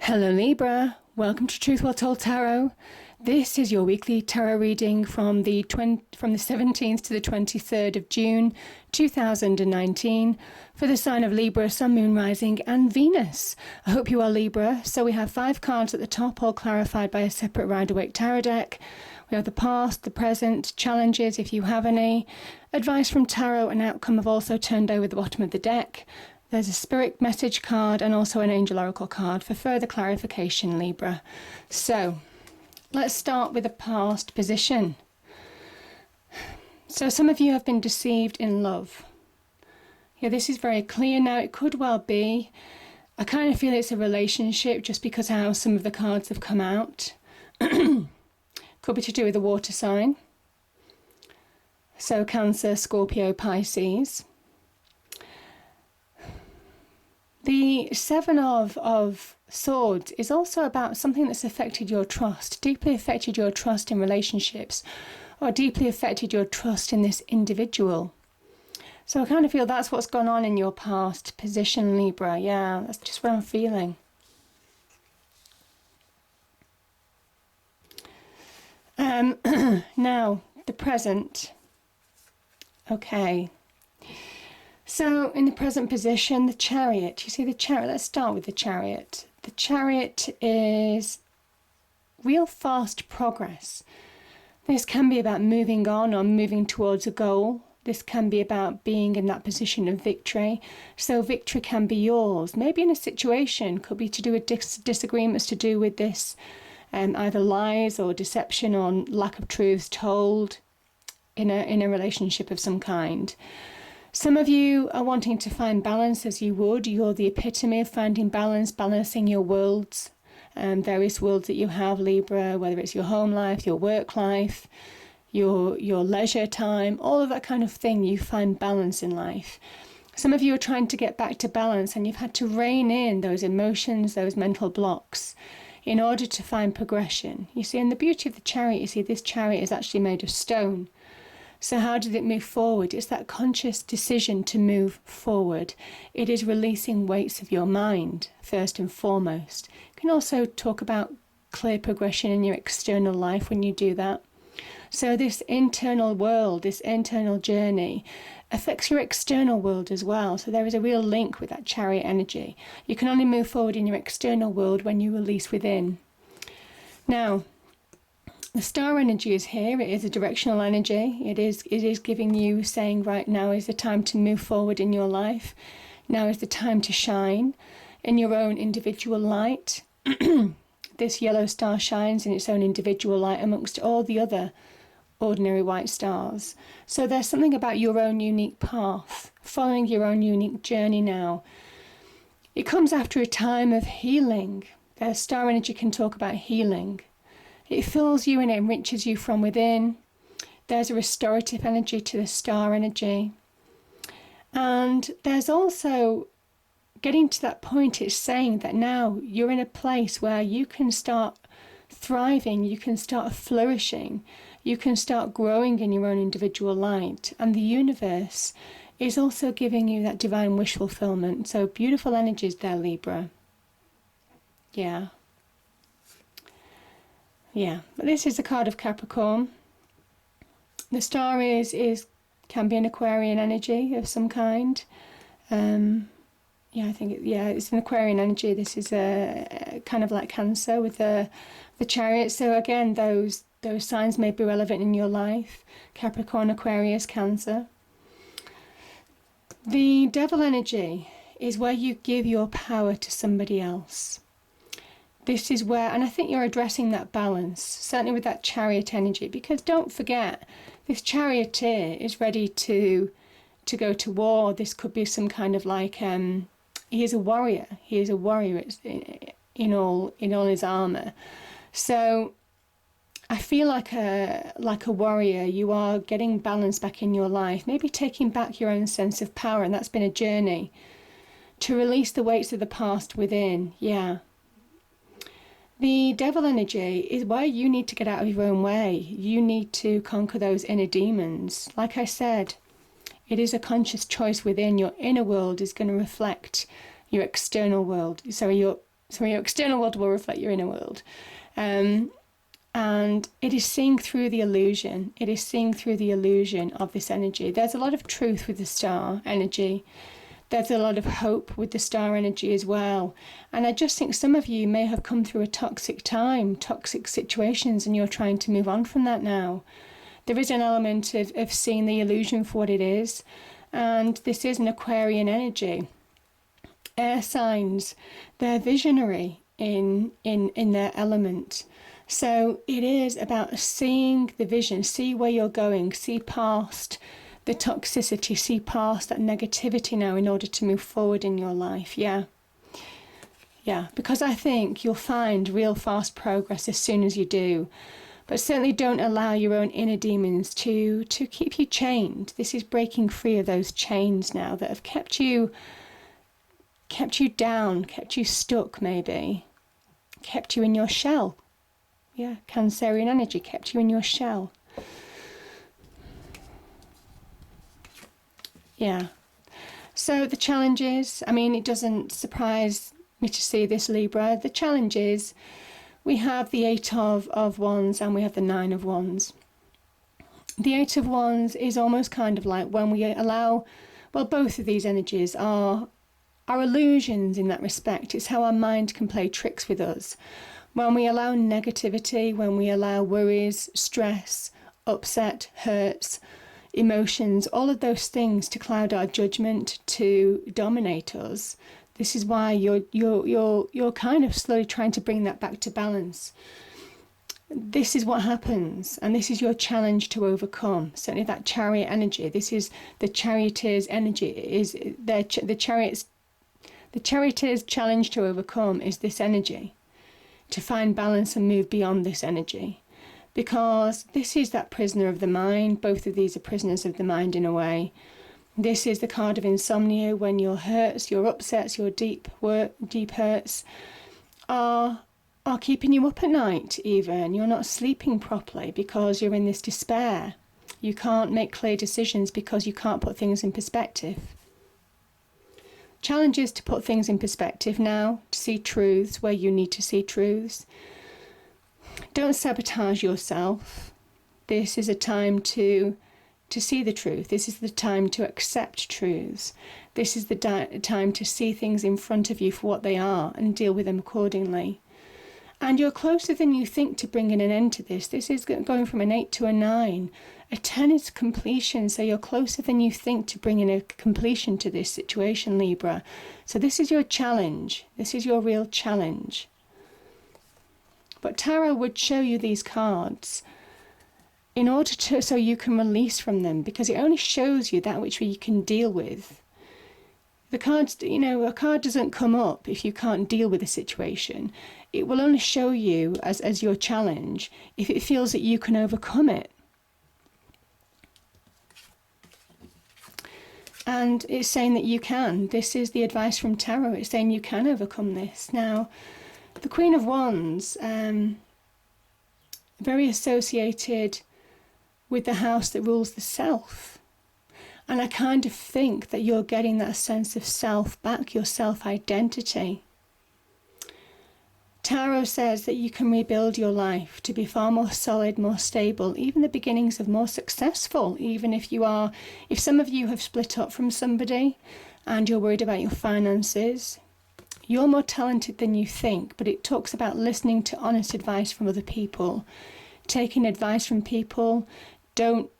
Hello Libra, welcome to Truth Well Told Tarot. This is your weekly tarot reading from the 17th to the 23rd of June 2019 for the sign of Libra, Sun, Moon, Rising and Venus. I hope you are Libra. So we have 5 cards at the top, all clarified by a separate Rider-Waite tarot deck. We have the past, the present, challenges if you have any, advice from tarot and outcome have also turned over the bottom of the deck. There's a spirit message card and also an angel oracle card for further clarification, Libra. So let's start with the past position. So some of you have been deceived in love. Yeah, this is very clear now. It could well be. I kind of feel it's a relationship just because of how some of the cards have come out. Could be to do with the water sign. So Cancer, Scorpio, Pisces. The Seven of Swords is also about something that's affected your trust, deeply affected your trust in relationships, or deeply affected your trust in this individual. So I kind of feel that's what's gone on in your past position, Libra. Yeah, that's just what I'm feeling. Now, the present. Okay. So, in the present position, the Chariot. You see the Chariot? Let's start with the Chariot. The Chariot is real fast progress. This can be about moving on or moving towards a goal. This can be about being in that position of victory. So victory can be yours. Maybe in a situation, could be to do with disagreements to do with this, either lies or deception or lack of truths told in a relationship of some kind. Some of you are wanting to find balance as you would. You're the epitome of finding balance, balancing your worlds, various worlds that you have, Libra, whether it's your home life, your work life, your leisure time, all of that kind of thing. You find balance in life. Some of you are trying to get back to balance and you've had to rein in those emotions, those mental blocks in order to find progression. You see, and the beauty of the Chariot, you see, this Chariot is actually made of stone. So how did it move forward? It's that conscious decision to move forward. It is releasing weights of your mind, first and foremost. You can also talk about clear progression in your external life when you do that. So this internal world, this internal journey, affects your external world as well. So there is a real link with that Chariot energy. You can only move forward in your external world when you release within. Now, the star energy is here. It is a directional energy. It is giving you, saying right now is the time to move forward in your life. Now is the time to shine in your own individual light. This yellow star shines in its own individual light amongst all the other ordinary white stars. So there's something about your own unique path, following your own unique journey now. It comes after a time of healing. The star energy can talk about healing. It fills you and it enriches you from within. There's a restorative energy to the star energy. And there's also getting to that point, it's saying that now you're in a place where you can start thriving, you can start flourishing, you can start growing in your own individual light. And the universe is also giving you that divine wish fulfillment. So beautiful energies there, Libra. Yeah. Yeah, this is a card of Capricorn. The star can be an Aquarian energy of some kind. Yeah, I think it's an Aquarian energy. This is a kind of like Cancer with the Chariot. So again, those signs may be relevant in your life. Capricorn, Aquarius, Cancer. The Devil energy is where you give your power to somebody else. This is where, and I think you're addressing that balance, certainly with that Chariot energy, because don't forget, this charioteer is ready to go to war. This could be some kind of like, he is a warrior. He is a warrior in all his armour. So I feel like a warrior. You are getting balance back in your life, maybe taking back your own sense of power, and that's been a journey to release the weights of the past within. Yeah. The Devil energy is where you need to get out of your own way. You need to conquer those inner demons. Like I said, it is a conscious choice within. Your inner world is going to reflect your external world. So So your external world will reflect your inner world. And it is seeing through the illusion. It is seeing through the illusion of this energy. There's a lot of truth with the star energy. There's a lot of hope with the star energy as well. And I just think some of you may have come through a toxic time, toxic situations, and you're trying to move on from that now. There is an element of seeing the illusion for what it is. And this is an Aquarian energy. Air signs, they're visionary in their element. So it is about seeing the vision, see where you're going, see past the toxicity, see past that negativity now in order to move forward in your life. Yeah, because I think you'll find real fast progress as soon as you do. But certainly don't allow your own inner demons to keep you chained. This is breaking free of those chains now that have kept you down, kept you stuck maybe, kept you in your shell. Yeah, Cancerian energy kept you in your shell. Yeah. So the challenge is, I mean, it doesn't surprise me to see this, Libra. The challenge is we have the 8 of Wands and we have the 9 of Wands. The 8 of Wands is almost kind of like when we allow, well, both of these energies are illusions in that respect. It's how our mind can play tricks with us. When we allow negativity, when we allow worries, stress, upset, hurts, emotions, all of those things to cloud our judgment, to dominate us, this is why you're kind of slowly trying to bring that back to balance. This is what happens, and this is your challenge to overcome. Certainly that chariot energy. This is the charioteer's energy. Is the charioteer's challenge to overcome is this energy. To find balance and move beyond this energy, because this is that prisoner of the mind. Both of these are prisoners of the mind in a way. This is the card of insomnia, when your hurts, your upsets, your deep hurts are keeping you up at night. Even you're not sleeping properly because you're in this despair. You can't make clear decisions because you can't put things in perspective. Challenge is to put things in perspective now, to see truths where you need to see truths. Don't sabotage yourself. This is a time to see the truth. This is the time to accept truths. This is the time to see things in front of you for what they are and deal with them accordingly. And you're closer than you think to bringing an end to this. This is going from an 8 to a 9. A 10 is completion, so you're closer than you think to bringing a completion to this situation, Libra. So this is your challenge. This is your real challenge. But Tarot would show you these cards in order to, so you can release from them, because it only shows you that which you can deal with. The cards, a card doesn't come up if you can't deal with a situation. It will only show you as your challenge if it feels that you can overcome it. And it's saying that you can. This is the advice from Tarot. It's saying you can overcome this. Now, the Queen of Wands, very associated with the house that rules the self. And I kind of think that you're getting that sense of self back, your self-identity. Tarot says that you can rebuild your life to be far more solid, more stable, even the beginnings of more successful, even if some of you have split up from somebody and you're worried about your finances. You're more talented than you think, but it talks about listening to honest advice from other people, taking advice from people. Don't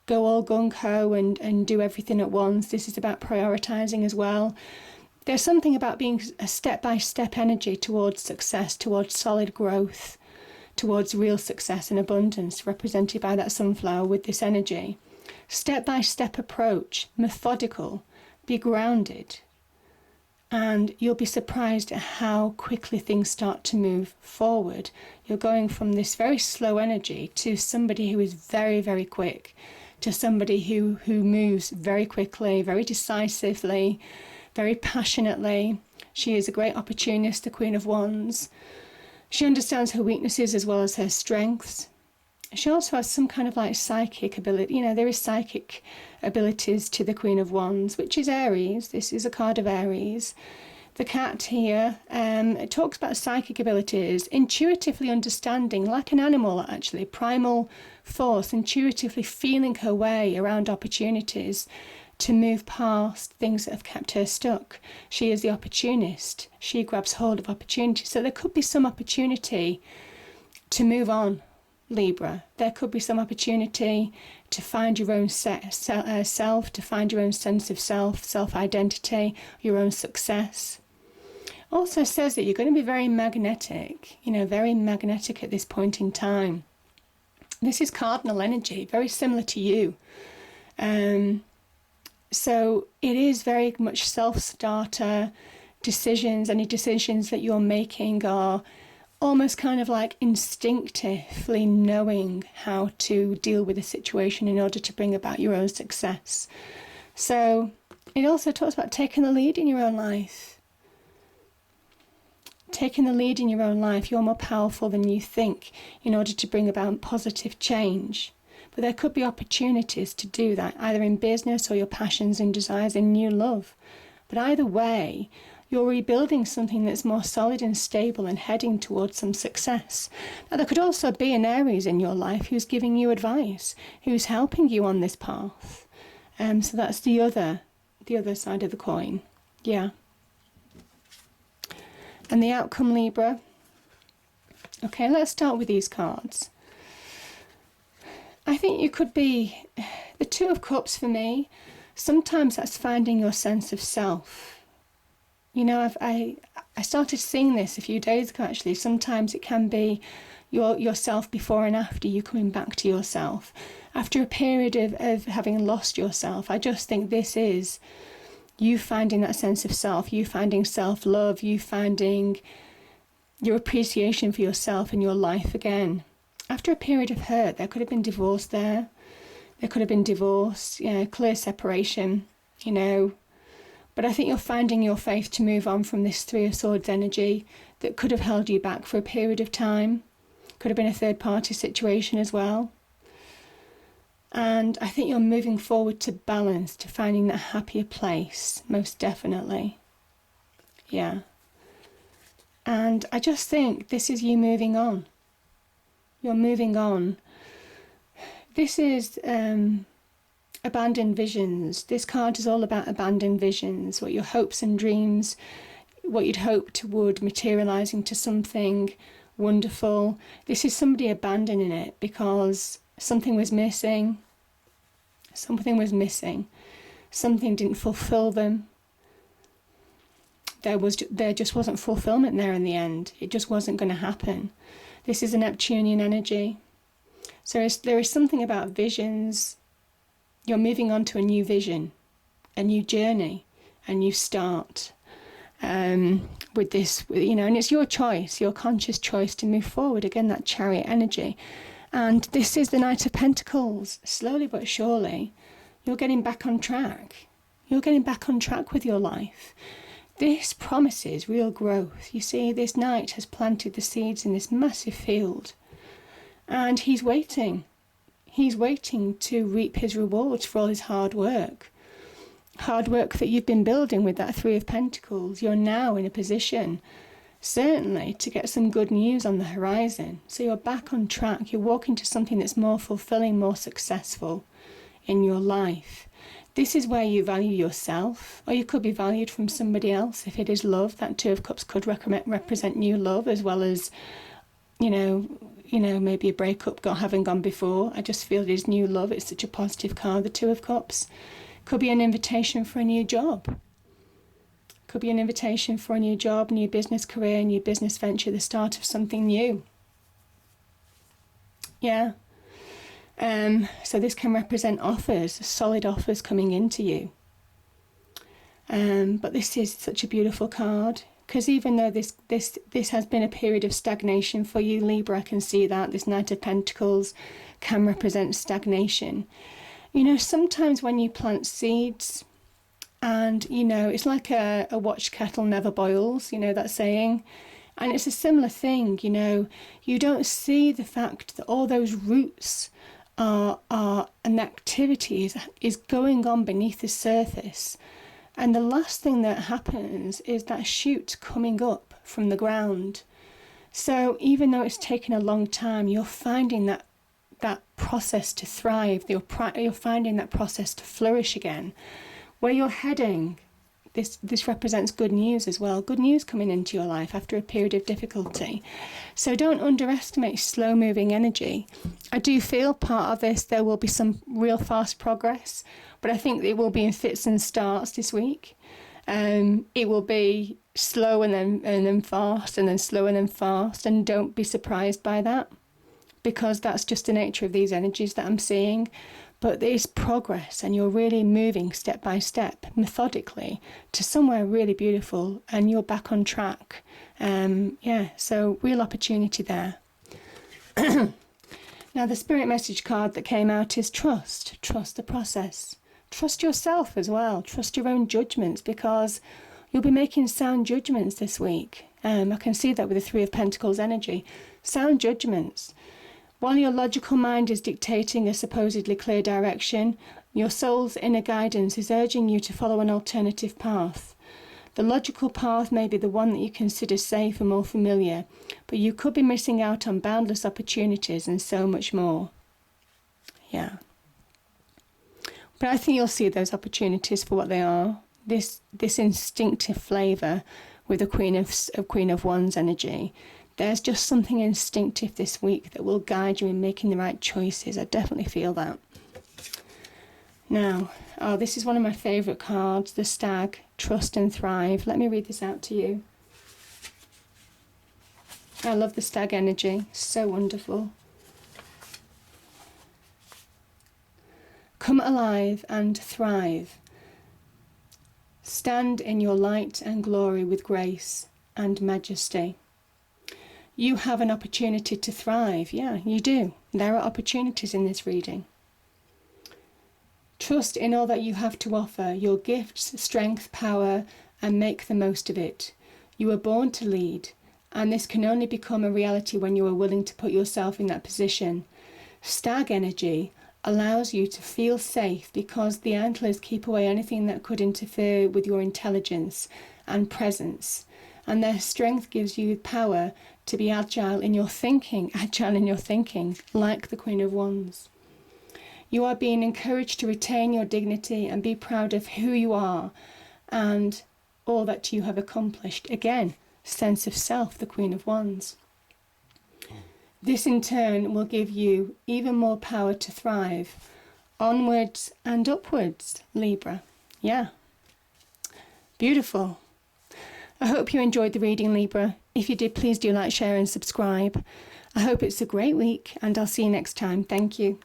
go all gung-ho and do everything at once. This is about prioritizing as well. There's something about being a step-by-step energy towards success, towards solid growth, towards real success and abundance, represented by that sunflower with this energy. Step-by-step approach, methodical, be grounded, and you'll be surprised at how quickly things start to move forward. You're going from this very slow energy to somebody who is very, very quick, to somebody who moves very quickly, very decisively, very passionately. She is a great opportunist, the Queen of Wands. She understands her weaknesses as well as her strengths. She also has some kind of like psychic ability. There is psychic abilities to the Queen of Wands, which is Aries. This is a card of Aries. The cat here, it talks about psychic abilities, intuitively understanding, like an animal actually, primal force, intuitively feeling her way around opportunities to move past things that have kept her stuck. She is the opportunist. She grabs hold of opportunities. So there could be some opportunity to move on, Libra. There could be some opportunity to find your own self, to find your own sense of self, self-identity, your own success. Also says that you're going to be very magnetic, very magnetic at this point in time. This is cardinal energy, very similar to you. So it is very much self-starter decisions. Any decisions that you're making are almost kind of like instinctively knowing how to deal with a situation in order to bring about your own success. So it also talks about taking the lead in your own life. Taking the lead in your own life. You're more powerful than you think in order to bring about positive change. But there could be opportunities to do that, either in business or your passions and desires in new love. But either way, you're rebuilding something that's more solid and stable and heading towards some success. Now, there could also be an Aries in your life who's giving you advice, who's helping you on this path. So that's the other side of the coin. Yeah. And the outcome, Libra. Okay, let's start with these cards. I think you could be the Two of Cups for me. Sometimes that's finding your sense of self. I started seeing this a few days ago, actually. Sometimes it can be yourself before and after, you coming back to yourself. After a period of having lost yourself, I just think this is you finding that sense of self, you finding self-love, you finding your appreciation for yourself and your life again. After a period of hurt, there could have been divorce there. There could have been divorce, clear separation, But I think you're finding your faith to move on from this Three of Swords energy that could have held you back for a period of time. Could have been a third-party situation as well. And I think you're moving forward to balance, to finding that happier place, most definitely. Yeah. And I just think this is you moving on. You're moving on. This is abandoned visions. This card is all about abandoned visions, what your hopes and dreams, what you'd hoped would materialise into something wonderful. This is somebody abandoning it because something was missing. Something was missing. Something didn't fulfill them. There just wasn't fulfillment there in the end. It just wasn't going to happen. This is a Neptunian energy. So there is something about visions. You're moving on to a new vision, a new journey, a new start. With this, and it's your choice, your conscious choice to move forward. Again, that Chariot energy. And this is the Knight of Pentacles. Slowly but surely, you're getting back on track. You're getting back on track with your life. This promises real growth. You see, this Knight has planted the seeds in this massive field. And he's waiting. He's waiting to reap his rewards for all his hard work. Hard work that you've been building with that Three of Pentacles. You're now in a position, certainly, to get some good news on the horizon. So you're back on track. You're walking to something that's more fulfilling, more successful in your life. This is where you value yourself, or you could be valued from somebody else. If it is love, that Two of Cups could represent new love, as well as, maybe a breakup having gone before. I just feel it is new love. It's such a positive card, the Two of Cups. Could be an invitation for a new job. Could be an invitation for a new job, new business career, new business venture, the start of something new. Yeah. So this can represent offers, solid offers coming into you. But this is such a beautiful card, because even though this has been a period of stagnation for you, Libra, I can see that. This Knight of Pentacles can represent stagnation. Sometimes when you plant seeds, and, it's like a watched kettle never boils, that saying. And it's a similar thing, you don't see the fact that all those roots are and the activity is going on beneath the surface. And the last thing that happens is that shoot coming up from the ground. So even though it's taken a long time, you're finding that process to thrive, you're finding that process to flourish again. Where you're heading, this represents good news as well, good news coming into your life after a period of difficulty. So don't underestimate slow moving energy. I do feel part of this, there will be some real fast progress, but I think it will be in fits and starts this week. It will be slow and then fast, and then slow and then fast, and don't be surprised by that, because that's just the nature of these energies that I'm seeing. But there's progress, and you're really moving step by step, methodically, to somewhere really beautiful, and you're back on track. So real opportunity there. Now, the spirit message card that came out is trust. Trust the process. Trust yourself as well. Trust your own judgments, because you'll be making sound judgments this week. I can see that with the Three of Pentacles energy. Sound judgments. While your logical mind is dictating a supposedly clear direction, your soul's inner guidance is urging you to follow an alternative path. The logical path may be the one that you consider safe and more familiar, but you could be missing out on boundless opportunities and so much more. Yeah. But I think you'll see those opportunities for what they are. This instinctive flavour with the Queen of Wands energy. There's just something instinctive this week that will guide you in making the right choices. I definitely feel that. Now, this is one of my favourite cards, the Stag, Trust and Thrive. Let me read this out to you. I love the Stag energy, so wonderful. Come alive and thrive. Stand in your light and glory with grace and majesty. You have an opportunity to thrive. Yeah, you do. There are opportunities in this reading. Trust in all that you have to offer, your gifts, strength, power, and make the most of it. You were born to lead, and this can only become a reality when you are willing to put yourself in that position. Stag energy allows you to feel safe because the antlers keep away anything that could interfere with your intelligence and presence. And their strength gives you power to be agile in your thinking, like the Queen of Wands. You are being encouraged to retain your dignity and be proud of who you are and all that you have accomplished. Again, sense of self, the Queen of Wands. This in turn will give you even more power to thrive. Onwards and upwards, Libra. Yeah. Beautiful. I hope you enjoyed the reading, Libra. If you did, please do like, share and subscribe. I hope it's a great week, and I'll see you next time. Thank you.